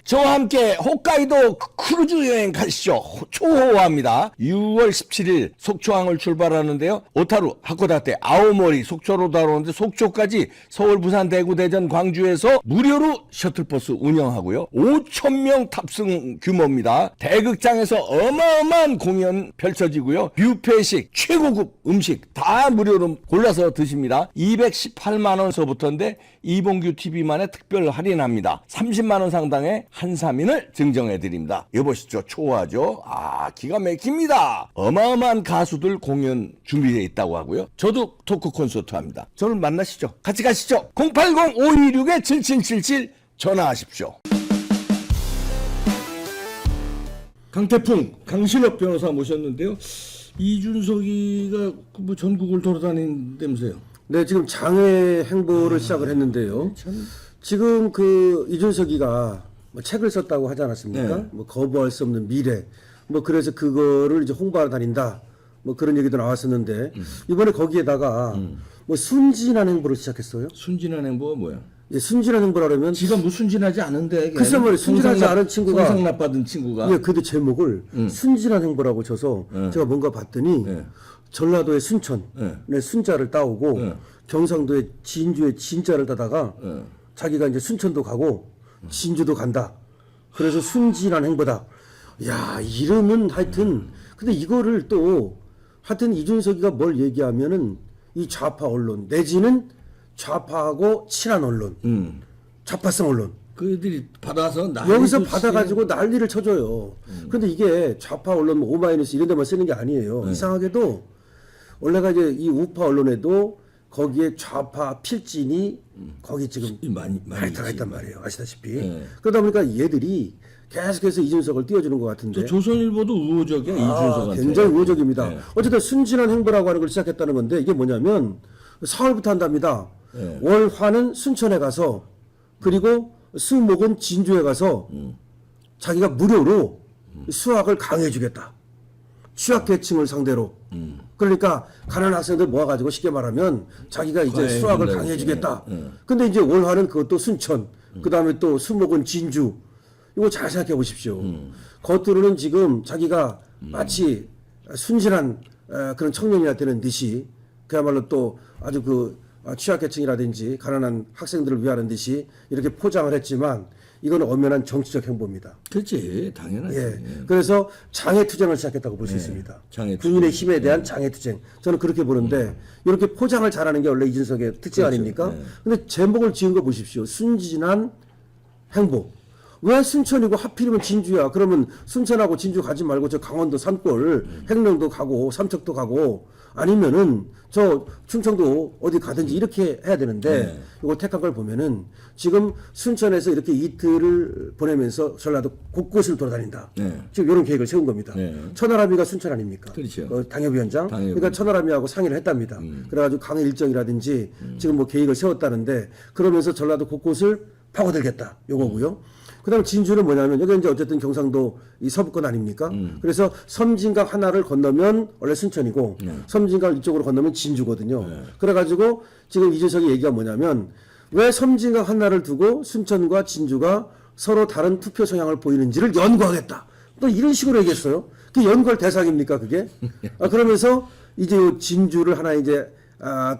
저와 함께 홋카이도 크루즈 여행 가시죠. 초호화입니다. 6월 17일 속초항을 출발하는데요. 오타루, 하코다테, 아오모리, 속초로 달아오는데 속초까지 서울, 부산, 대구, 대전, 광주에서 무료로 셔틀버스 운영하고요. 5,000명 탑승 규모입니다. 대극장에서 어마어마한 공연 펼쳐지고요. 뷔페식, 최고급 음식 다 무료로 골라서 드십니다. 218만 원서부터인데 이봉규 TV만의 특별 할인합니다. 30만 원 상당의 한사민을 증정해드립니다. 여보시죠. 초호하죠. 기가 막힙니다. 어마어마한 가수들 공연 준비되어 있다고 하고요. 저도 토크 콘서트 합니다. 저를 만나시죠. 같이 가시죠. 080-526-7777 전화하십시오. 강태풍, 강신업 변호사 모셨는데요. 이준석이가 뭐 전국을 돌아다닌다면서요. 네, 지금 장애 행보를 시작을 했는데요. 지금 그 이준석이가 뭐 책을 썼다고 하지 않았습니까? 네. 뭐 거부할 수 없는 미래. 뭐 그래서 그거를 이제 홍보하러 다닌다. 뭐 그런 얘기도 나왔었는데 이번에 거기에다가 뭐 순진한 행보를 시작했어요. 순진한 행보가 뭐야? 예, 순진한 행보라 그러면 지가 뭐 순진하지 않은데. 글쎄 말이에요. 순진하지 않은 친구가 성상 받은 친구가. 예, 근데 제목을 순진한 행보라고 쳐서 제가 뭔가 봤더니 전라도의 순천의 순자를 따오고 경상도의 진주의 진자를 따다가 자기가 이제 순천도 가고 진주도 간다. 그래서 순진한 행보다. 야, 이름은 하여튼 근데 이거를 또 하여튼 이준석이가 뭘 얘기하면은 이 좌파 언론 내지는 좌파하고 친한 언론, 좌파성 언론 그들이 받아서 여기서 받아가지고 난리를 쳐줘요. 근데 이게 좌파 언론 뭐 오마이뉴스 이런 데만 쓰는 게 아니에요. 이상하게도 원래가 이제 이 우파 언론에도 거기에 좌파 필진이 거기 지금 많이 들어가 있단 말이에요. 아시다시피. 그러다 보니까 얘들이 계속해서 이준석을 띄워주는 것 같은데. 조선일보도 우호적이야. 이준석한테. 굉장히 우호적입니다. 네. 어쨌든 순진한 행보라고 하는 걸 시작했다는 건데 이게 뭐냐면 4월부터 한답니다. 월화는 순천에 가서 그리고 수목은 진주에 가서 자기가 무료로 수학을 강해주겠다. 취약계층을 상대로. 그러니까 가난한 학생들 모아가지고 쉽게 말하면 자기가 이제 수학을 강해주겠다. 근데 이제 월화는 그것도 순천, 그 다음에 또 수목은 진주. 이거 잘 생각해 보십시오. 겉으로는 지금 자기가 마치 순진한 그런 청년이나 되는 듯이 그야말로 또 아주 그 취약계층이라든지 가난한 학생들을 위하는 듯이 이렇게 포장을 했지만 이거는 엄연한 정치적 행보입니다. 그렇지. 당연하지. 예. 그래서 장애투쟁을 시작했다고 볼 수 있습니다. 장애투쟁. 군인의 힘에 대한 장애투쟁. 저는 그렇게 보는데 이렇게 포장을 잘하는 게 원래 이준석의 특징 그렇죠. 아닙니까? 근데 제목을 지은 거 보십시오. 순진한 행보. 왜 순천이고 하필이면 진주야? 그러면 순천하고 진주 가지 말고 저 강원도 산골 행령도 가고 삼척도 가고 아니면은 저 충청도 어디 가든지 이렇게 해야 되는데 이거 택한 걸 보면은 지금 순천에서 이렇게 이틀을 보내면서 전라도 곳곳을 돌아다닌다. 지금 이런 계획을 세운 겁니다. 천하람이가 순천 아닙니까? 그렇죠. 당협위원장. 그러니까 천하람이하고 상의를 했답니다. 그래가지고 강의 일정이라든지 지금 뭐 계획을 세웠다는데 그러면서 전라도 곳곳을 파고들겠다. 요거고요. 그다음 진주는 뭐냐면 여기 이제 어쨌든 경상도 이 서부권 아닙니까? 그래서 섬진강 하나를 건너면 원래 순천이고 섬진강 이쪽으로 건너면 진주거든요. 그래가지고 지금 이준석의 얘기가 뭐냐면 왜 섬진강 하나를 두고 순천과 진주가 서로 다른 투표 성향을 보이는지를 연구하겠다. 또 이런 식으로 얘기했어요. 그 연구할 대상입니까 그게? 그러면서 이제 진주를 하나 이제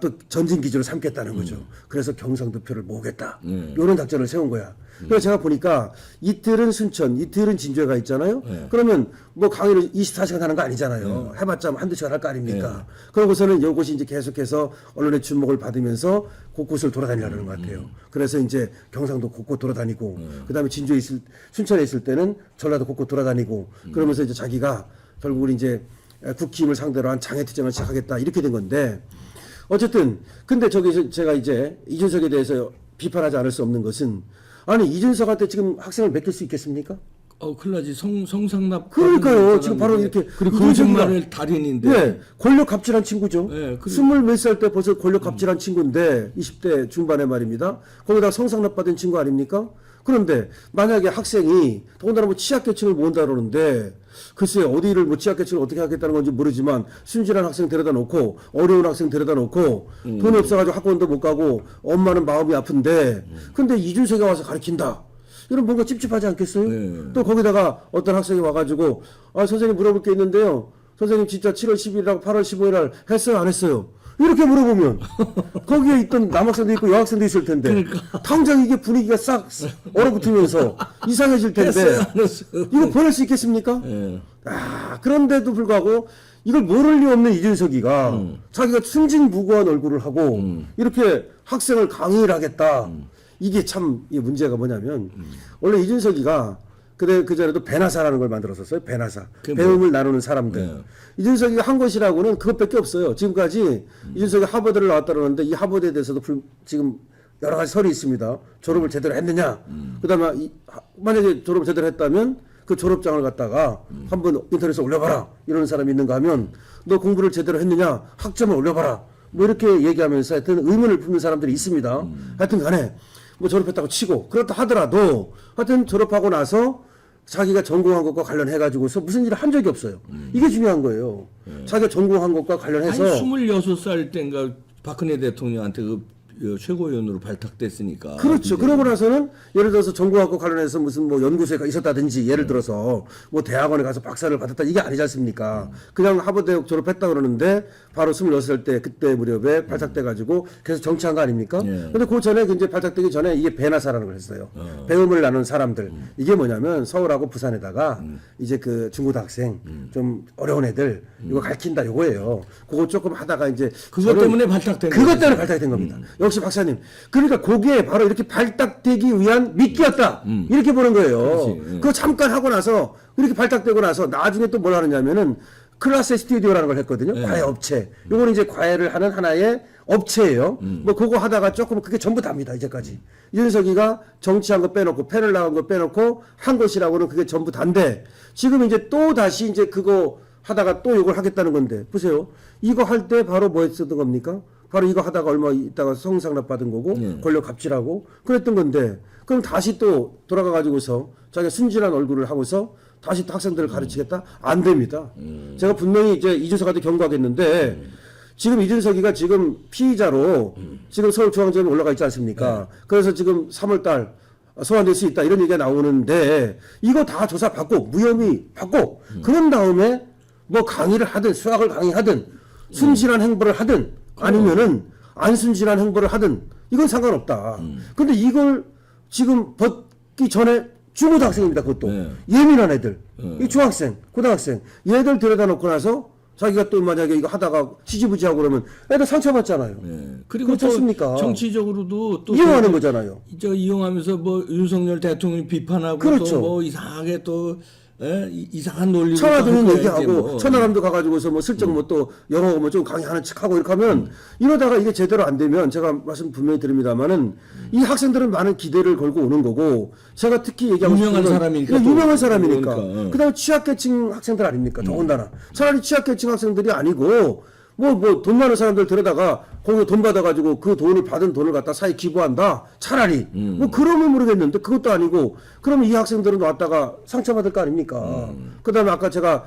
또 전진 기지로 삼겠다는 거죠. 그래서 경상도 표를 모으겠다. 이런 작전을 세운 거야. 그래서 제가 보니까 이틀은 순천, 이틀은 진주에 가 있잖아요. 그러면 뭐 강의를 24시간 하는 거 아니잖아요. 해봤자 한두 시간 할 거 아닙니까? 그러고서는 이것이 이제 계속해서 언론의 주목을 받으면서 곳곳을 돌아다니려는 것 같아요. 그래서 이제 경상도 곳곳 돌아다니고, 그 다음에 순천에 있을 때는 전라도 곳곳 돌아다니고, 그러면서 이제 자기가 결국은 이제 국힘을 상대로 한 장애투쟁을 시작하겠다 이렇게 된 건데, 어쨌든 근데 저기 제가 이제 이준석에 대해서 비판하지 않을 수 없는 것은 아니 이준석한테 지금 학생을 맡길 수 있겠습니까? 큰일 나지. 성상납. 그러니까요. 지금 바로 이렇게 그리고 거짓말을 달인인데. 네, 권력 갑질한 친구죠. 네, 20몇 살 때 벌써 권력 갑질한 친구인데 20대 중반에 말입니다. 거기다 성상납 받은 친구 아닙니까? 그런데 만약에 학생이 더군다나 뭐 취약계층을 모은다 그러는데 글쎄 어디를 뭐 취약계층을 어떻게 하겠다는 건지 모르지만 순진한 학생 데려다 놓고 어려운 학생 데려다 놓고 돈이 없어가지고 학원도 못 가고 엄마는 마음이 아픈데 근데 이준석이 와서 가르친다. 이런 뭔가 찝찝하지 않겠어요? 네. 또 거기다가 어떤 학생이 와가지고 선생님 물어볼 게 있는데요. 선생님 진짜 7월 10일이라고 8월 15일 날 했어요 안 했어요? 이렇게 물어보면 거기에 있던 남학생도 있고 여학생도 있을 텐데 당장 이게 분위기가 싹 얼어붙으면서 이상해질 텐데 했어요, 안 했어요? 이거 보낼 수 있겠습니까? 예. 그런데도 불구하고 이걸 모를 리 없는 이준석이가 자기가 순진무구한 얼굴을 하고 이렇게 학생을 강의를 하겠다. 이게 참 이 문제가 뭐냐면 원래 이준석이가 그 전에도 배나사라는 걸 만들었었어요. 배나사. 그게 배움을 나누는 사람들. 네. 이준석이가 한 것이라고는 그것밖에 없어요. 지금까지 이준석이 하버드를 나왔다 그러는데 이 하버드에 대해서도 지금 여러 가지 설이 있습니다. 졸업을 제대로 했느냐. 그다음에 만약에 졸업을 제대로 했다면 그 졸업장을 갖다가 한번 인터넷에 올려봐라. 이러는 사람이 있는가 하면 너 공부를 제대로 했느냐. 학점을 올려봐라. 뭐 이렇게 얘기하면서 하여튼 의문을 품는 사람들이 있습니다. 하여튼 간에 뭐 졸업했다고 치고 그렇다 하더라도 하여튼 졸업하고 나서 자기가 전공한 것과 관련해가지고서 무슨 일을 한 적이 없어요. 이게 중요한 거예요. 자기가 전공한 것과 관련해서 한 26살 때인가 박근혜 대통령한테 최고위원으로 발탁됐으니까. 그렇죠. 그러고 나서는 예를 들어서 전공학과 관련해서 무슨 뭐 연구소에 있었다든지 예를 들어서 뭐 대학원에 가서 박사를 받았다 이게 아니지 않습니까? 그냥 하버드 졸업했다 그러는데 바로 26살 때 그때 무렵에 발탁돼 가지고 계속 정치한 거 아닙니까? 근데 그 전에 이제 발탁되기 전에 이게 배나사라는 걸 했어요. 배움을 나눈 사람들. 이게 뭐냐면 서울하고 부산에다가 이제 그 중고등학생 좀 어려운 애들 이거 가르친다 요거예요. 그거 조금 하다가 이제 그것 때문에 발탁된 그것 거죠. 때문에 발탁된 겁니다. 역시 박사님. 그러니까 그게 바로 이렇게 발탁되기 위한 미끼였다. 이렇게 보는 거예요. 그렇지. 그거 잠깐 하고 나서 이렇게 발탁되고 나서 나중에 또 뭘 하느냐면은 클라스 스튜디오라는 걸 했거든요. 과외 업체. 요거는 이제 과외를 하는 하나의 업체예요. 뭐 그거 하다가 조금 그게 전부 답니다. 이제까지. 이준석이가 정치한 거 빼놓고 패널 나간 거 빼놓고 한 것이라고는 그게 전부 단데 지금 이제 또 다시 이제 그거 하다가 또 요걸 하겠다는 건데 보세요. 이거 할 때 바로 뭐 했었던 겁니까? 바로 이거 하다가 얼마 있다가 성상납 받은 거고 권력 갑질하고 그랬던 건데 그럼 다시 또 돌아가 가지고서 자기가 순진한 얼굴을 하고서 다시 또 학생들을 가르치겠다? 안 됩니다. 제가 분명히 이제 이준석한테 경고하겠는데 지금 이준석이가 지금 피의자로 지금 서울중앙지검에 올라가 있지 않습니까? 그래서 지금 3월달 소환될 수 있다 이런 얘기가 나오는데 이거 다 조사 받고 무혐의 받고 그런 다음에 뭐 강의를 하든 수학을 강의하든 순진한 행보를 하든 아니면은 안 순진한 행보를 하든 이건 상관없다. 근데 이걸 지금 벗기 전에 중고등학생입니다. 그것도 예민한 애들, 이 중학생, 고등학생 얘들 들여다 놓고 나서 자기가 또 만약에 이거 하다가 지지부지하고 그러면 애들 상처받잖아요. 그리고 그렇지 또 않습니까? 정치적으로도 또 이용하는 거잖아요. 저 이용하면서 뭐 윤석열 대통령 비판하고 그렇죠. 또 뭐 이상하게 또 이상한 논리로 천하도는 또 얘기하고 뭐. 천하람도 가가지고서 뭐 슬쩍 뭐 또 영어 뭐 좀 강의하는 척하고 이렇게 하면 이러다가 이게 제대로 안 되면 제가 말씀 분명히 드립니다만은 이 학생들은 많은 기대를 걸고 오는 거고 제가 특히 얘기하고 유명한 싶은 건 사람이니까 유명한 또 사람이니까 그러니까. 그다음에 취약계층 학생들 아닙니까 더군다나 차라리 취약계층 학생들이 아니고 뭐 돈 많은 사람들 데려다가 거기 돈 받아가지고 그 돈을 받은 돈을 갖다 사회 기부한다 차라리 뭐 그러면 모르겠는데 그것도 아니고 그러면 이 학생들은 왔다가 상처받을 거 아닙니까? 그다음에 아까 제가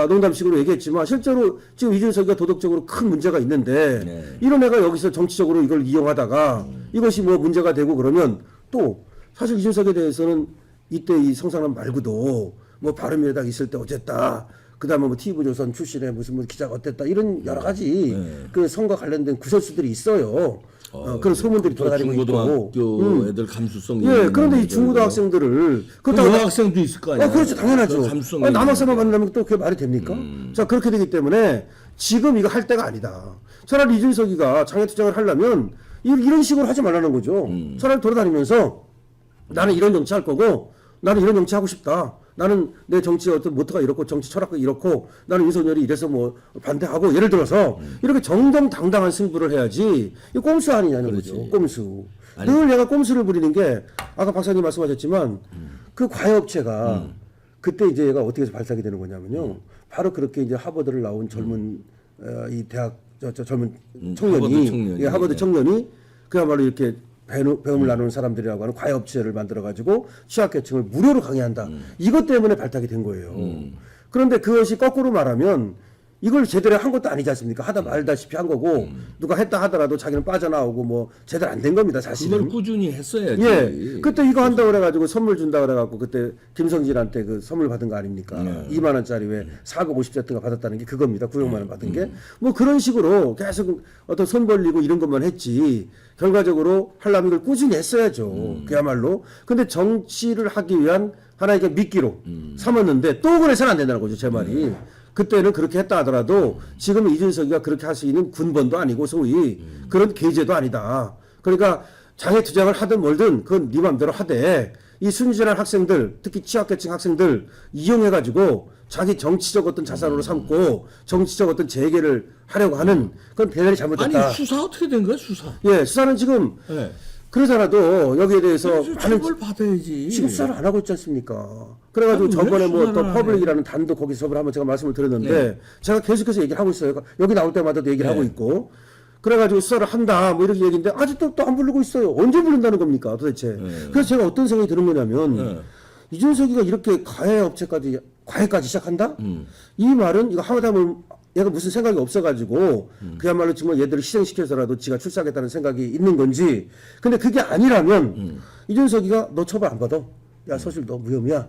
농담식으로 얘기했지만 실제로 지금 이준석이가 도덕적으로 큰 문제가 있는데 이런 애가 여기서 정치적으로 이걸 이용하다가 이것이 뭐 문제가 되고 그러면 또 사실 이준석에 대해서는 이때 이 성상남 말고도 뭐 바른미래당 있을 때 어쨌다. 그다음에 뭐 TV조선 출신의 무슨 뭐 기자가 어땠다 이런 여러 가지 그 선거 관련된 구설수들이 있어요. 그런 소문들이 돌아다니고 있고. 중고등학교 애들 감수성. 예, 그런데 이 중고등학생들을 그 여학생도 있을 거 아니야. 그렇죠, 당연하죠. 그 감수성. 남학생만 만나면 또 그게 말이 됩니까? 자, 그렇게 되기 때문에 지금 이거 할 때가 아니다. 차라리 이준석이가 장애투쟁을 하려면 이런 식으로 하지 말라는 거죠. 차라리 돌아다니면서 나는 이런 정치 할 거고 나는 이런 정치 하고 싶다. 나는 내 정치의 어떤 모토가 이렇고 정치 철학이 이렇고 나는 윤석열이 이래서 뭐 반대하고 예를 들어서 이렇게 정정당당한 승부를 해야지 이거 꼼수 아니냐는 거죠. 꼼수. 늘 내가 꼼수를 부리는 게 아까 박사님 말씀하셨지만 그 과외업체가 그때 이제 얘가 어떻게 해서 발탁이 되는 거냐면요. 바로 그렇게 이제 하버드를 나온 젊은 이 대학 젊은 청년이 하버드 청년이 그야말로 이렇게 배움을 나누는 사람들이라고 하는 과외업체를 만들어가지고 취약계층을 무료로 강의한다. 이것 때문에 발탁이 된 거예요. 그런데 그것이 거꾸로 말하면 이걸 제대로 한 것도 아니지 않습니까? 하다 말다시피 한 거고 누가 했다 하더라도 자기는 빠져나오고 뭐 제대로 안 된 겁니다, 사실은. 그걸 꾸준히 했어야지. 예. 그때 이거 한다고 그래가지고 선물 준다고 그래갖고 그때 김성진한테 그 선물 받은 거 아닙니까? 2만 원짜리 왜 450세트가 받았다는 게 그겁니다. 900만 원 받은 게. 뭐 그런 식으로 계속 어떤 손 벌리고 이런 것만 했지. 결과적으로 하려면 이걸 꾸준히 했어야죠. 그야말로. 근데 정치를 하기 위한 하나의 그 미끼로 삼았는데 또 그래서는 안 된다는 거죠, 제 말이. 그때는 그렇게 했다 하더라도 지금 이준석이가 그렇게 할 수 있는 군번도 아니고 소위 그런 계제도 아니다. 그러니까 장애 투쟁을 하든 뭘든 그건 네 맘대로 하되 이 순진한 학생들 특히 취약계층 학생들 이용해가지고 자기 정치적 어떤 자산으로 삼고 정치적 어떤 재개를 하려고 하는 그건 대단히 잘못됐다. 아니 수사 어떻게 된 거야 수사? 예, 수사는 지금 네. 그러잖아도 여기에 대해서 처벌 받아야지. 지금 수사를 안 하고 있지 않습니까? 그래가지고 아니, 저번에 뭐 또 수사를 안 퍼블릭이라는 단도 거기서 한번 제가 말씀을 드렸는데 제가 계속해서 얘기를 하고 있어요. 여기 나올 때마다도 얘기를 하고 있고 그래가지고 수사를 한다 뭐 이렇게 얘기인데 아직도 또 안 부르고 있어요. 언제 부른다는 겁니까 도대체? 그래서 제가 어떤 생각이 드는 거냐면 이준석이가 이렇게 과외까지 시작한다? 이 말은 이거 하다보면 얘가 무슨 생각이 없어가지고 그야말로 정말 얘들을 희생시켜서라도 지가 출사하겠다는 생각이 있는 건지 근데 그게 아니라면 이준석이가 너 처벌 안 받아 야 서실 너 무혐의야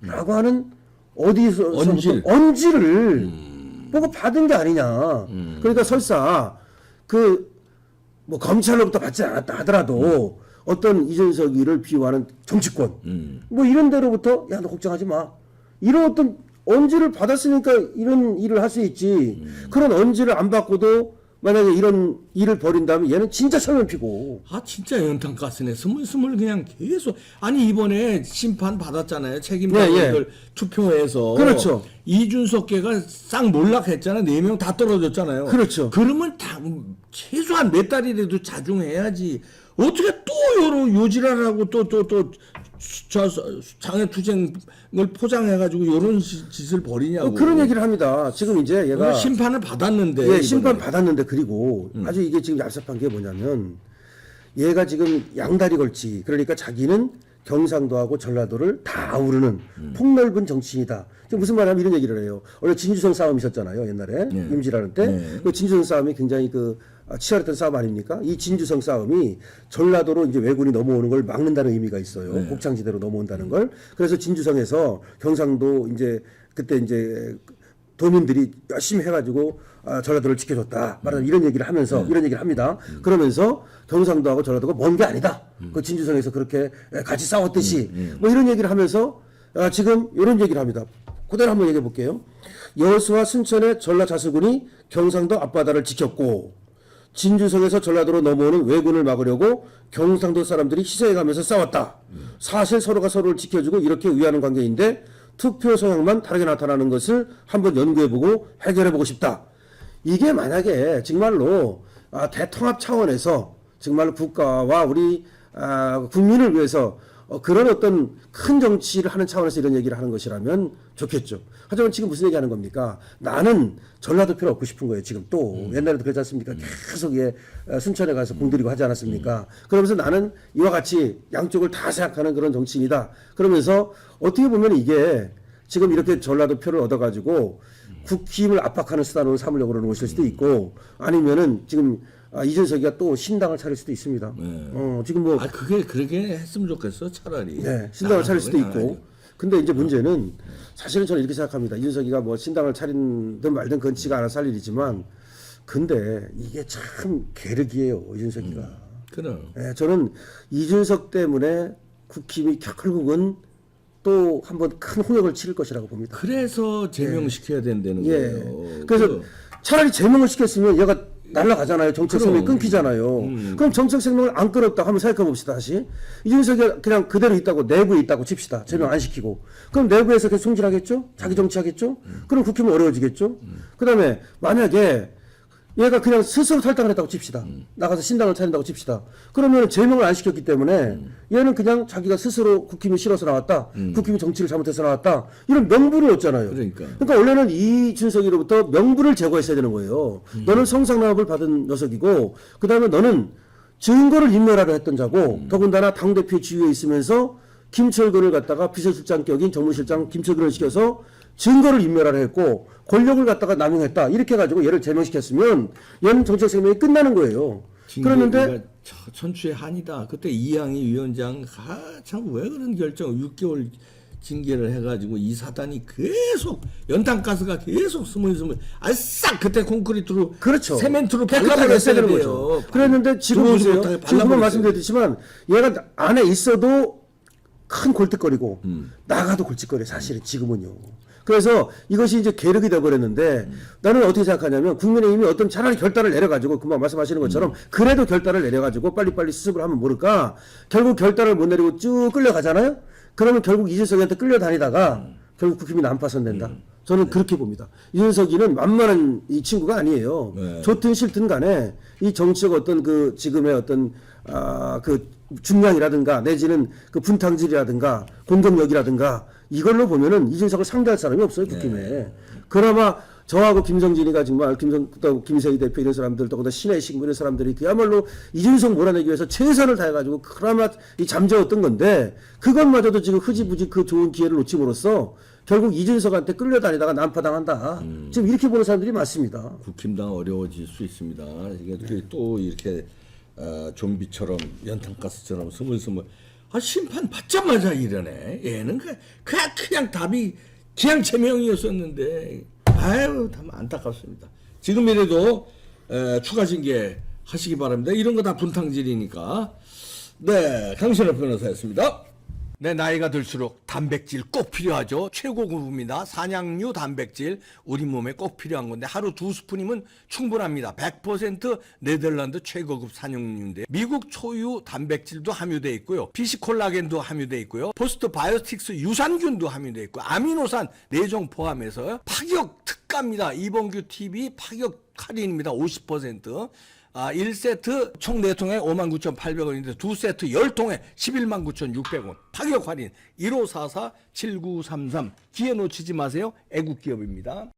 라고 하는 어디서 언지를 보고 받은 게 아니냐 그러니까 설사 그 뭐 검찰로부터 받지 않았다 하더라도 어떤 이준석이를 비호하는 정치권 뭐 이런 데로부터 야 너 걱정하지 마 이런 어떤 언지를 받았으니까 이런 일을 할 수 있지. 그런 언지를 안 받고도 만약에 이런 일을 벌인다면 얘는 진짜 철면 피고. 아 진짜 연탄가스네. 스물스물 그냥 계속. 아니 이번에 심판 받았잖아요. 책임자들 투표해서. 그렇죠. 이준석계가 싹 몰락했잖아. 4명 다 떨어졌잖아요. 그렇죠. 그러면 다 최소한 몇 달이라도 자중해야지. 어떻게 또 요지랄하고 저 장애투쟁을 포장해가지고 이런 짓을 벌이냐고. 그런 얘기를 합니다. 지금 이제 얘가 심판을 받았는데. 예, 이번에. 심판 받았는데 그리고 아주 이게 지금 얍삽한 게 뭐냐면 얘가 지금 양다리 걸치 그러니까 자기는 경상도하고 전라도를 다 아우르는 폭넓은 정치인이다. 지금 무슨 말하면 이런 얘기를 해요. 원래 진주성 싸움이 있었잖아요. 옛날에 임질하는 때. 그 진주성 싸움이 굉장히 치열했던 싸움 아닙니까? 이 진주성 싸움이 전라도로 이제 왜군이 넘어오는 걸 막는다는 의미가 있어요. 곡창지대로 넘어온다는 걸. 그래서 진주성에서 경상도 이제 그때 이제 도민들이 열심히 해가지고 전라도를 지켜줬다. 말하는 이런 얘기를 하면서 이런 얘기를 합니다. 그러면서 경상도하고 전라도가 먼 게 아니다. 그 진주성에서 그렇게 같이 싸웠듯이 뭐 이런 얘기를 하면서 지금 이런 얘기를 합니다. 그대로 한번 얘기해 볼게요. 여수와 순천의 전라자수군이 경상도 앞바다를 지켰고 진주성에서 전라도로 넘어오는 왜군을 막으려고 경상도 사람들이 희생해가면서 싸웠다. 사실 서로가 서로를 지켜주고 이렇게 의하는 관계인데 투표 성향만 다르게 나타나는 것을 한번 연구해보고 해결해보고 싶다. 이게 만약에 정말로 대통합 차원에서 정말로 국가와 우리 국민을 위해서 그런 어떤 큰 정치를 하는 차원에서 이런 얘기를 하는 것이라면 좋겠죠. 하지만 지금 무슨 얘기하는 겁니까? 나는 전라도 표를 얻고 싶은 거예요. 지금 또 옛날에도 그랬지 않습니까? 계속 순천에 가서 공들이고 하지 않았습니까? 그러면서 나는 이와 같이 양쪽을 다 생각하는 그런 정치인이다. 그러면서 어떻게 보면 이게 지금 이렇게 전라도 표를 얻어가지고 국힘을 압박하는 수단으로 삼으려고 그러는 것일 수도 있고 아니면은 지금 이준석이가 또 신당을 차릴 수도 있습니다. 지금 뭐 그렇게 했으면 좋겠어 차라리. 네, 신당을 차릴 수도 있고. 근데 이제 문제는 사실은 저는 이렇게 생각합니다. 이준석이가 뭐 신당을 차린든 말든 그건 지가 알아서 할 일이지만 근데 이게 참 계륵이에요. 이준석이가. 그럼. 네, 저는 이준석 때문에 국힘이 결국은 또 한번 큰 홍역을 치를 것이라고 봅니다. 그래서 제명시켜야 된다는 거예요. 그래서 차라리 제명을 시켰으면 얘가 날아가잖아요. 정책 생명이 끊기잖아요. 그럼 정책 생명을 안 끊었다 하면 생각해 봅시다. 다시 이준석이 그냥 그대로 있다고 내부에 있다고 칩시다. 제명 안 시키고 그럼 내부에서 계속 승질하겠죠? 자기 정치하겠죠? 그럼 국힘은 어려워지겠죠? 그다음에 만약에 얘가 그냥 스스로 탈당을 했다고 칩시다. 나가서 신당을 차린다고 칩시다. 그러면 제명을 안 시켰기 때문에 얘는 그냥 자기가 스스로 국힘이 싫어서 나왔다. 국힘이 정치를 잘못해서 나왔다. 이런 명분을 얻잖아요. 그러니까 원래는 이준석이로부터 명분을 제거했어야 되는 거예요. 너는 성상납을 받은 녀석이고 그다음에 너는 증거를 인멸하려 했던 자고 더군다나 당대표 지위에 있으면서 김철근을 갖다가 비서실장 격인 정무실장 김철근을 시켜서 증거를 인멸하려 했고 권력을 갖다가 남용했다 이렇게 해가지고 얘를 제명시켰으면 얘는 정치적 생명이 끝나는 거예요. 그랬는데 천추의 한이다. 그때 이양희 위원장 참 왜 그런 결정 6개월 징계를 해가지고 이 사단이 계속 연탄가스가 계속 스물스물 싹 그때 콘크리트로 그렇죠. 세멘트로 깨끗하게 했어야 되는 돼요. 거죠. 그랬는데 지금 보세요. 지금 한번 말씀드렸지만 얘가 안에 있어도 큰 골칫거리고 나가도 골칫거리 사실은 지금은요. 그래서 이것이 이제 계륵이 돼버렸는데 나는 어떻게 생각하냐면 국민의힘이 어떤 차라리 결단을 내려가지고 금방 말씀하시는 것처럼 그래도 결단을 내려가지고 빨리빨리 수습을 하면 모를까 결국 결단을 못 내리고 쭉 끌려가잖아요. 그러면 결국 이준석이한테 끌려다니다가 결국 국힘이 난파선 된다. 저는 그렇게 봅니다. 이준석이는 만만한 이 친구가 아니에요. 네. 좋든 싫든 간에 이 정치적 어떤 그 지금의 어떤 그 중량이라든가 내지는 그 분탕질이라든가 공격력이라든가 이걸로 보면은 이준석을 상대할 사람이 없어요 국힘에. 그나마 저하고 김성진이가 정말 또 김세희 대표 이런 사람들 또 신혜식 이런 사람들이 그야말로 이준석 몰아내기 위해서 최선을 다해가지고 그나마 이 잠재웠던 건데 그것마저도 지금 흐지부지 그 좋은 기회를 놓침으로써 결국 이준석한테 끌려다니다가 난파당한다. 지금 이렇게 보는 사람들이 많습니다. 국힘당 어려워질 수 있습니다. 이게 또 이렇게 좀비처럼 연탄가스처럼 스물스물 심판 받자마자 이러네. 얘는 그냥 답이 그냥 제명이었었는데 아유 참 안타깝습니다. 지금이라도 추가 징계 하시기 바랍니다. 이런 거 다 분탕질이니까. 네, 강신업 변호사였습니다. 네, 나이가 들수록 단백질 꼭 필요하죠. 최고급입니다. 산양류 단백질 우리 몸에 꼭 필요한 건데 하루 2스푼이면 충분합니다. 100% 네덜란드 최고급 산양류인데 미국 초유 단백질도 함유되어 있고요. 피시콜라겐도 함유되어 있고요. 포스트 바이오틱스 유산균도 함유되어 있고 아미노산 4종 포함해서 파격 특가입니다. 이봉규 TV 파격 할인입니다. 50%. 1세트 총 4통에 59,800원인데 2세트 10통에 119,600원 파격 할인 1544-7933 기회 놓치지 마세요. 애국기업입니다.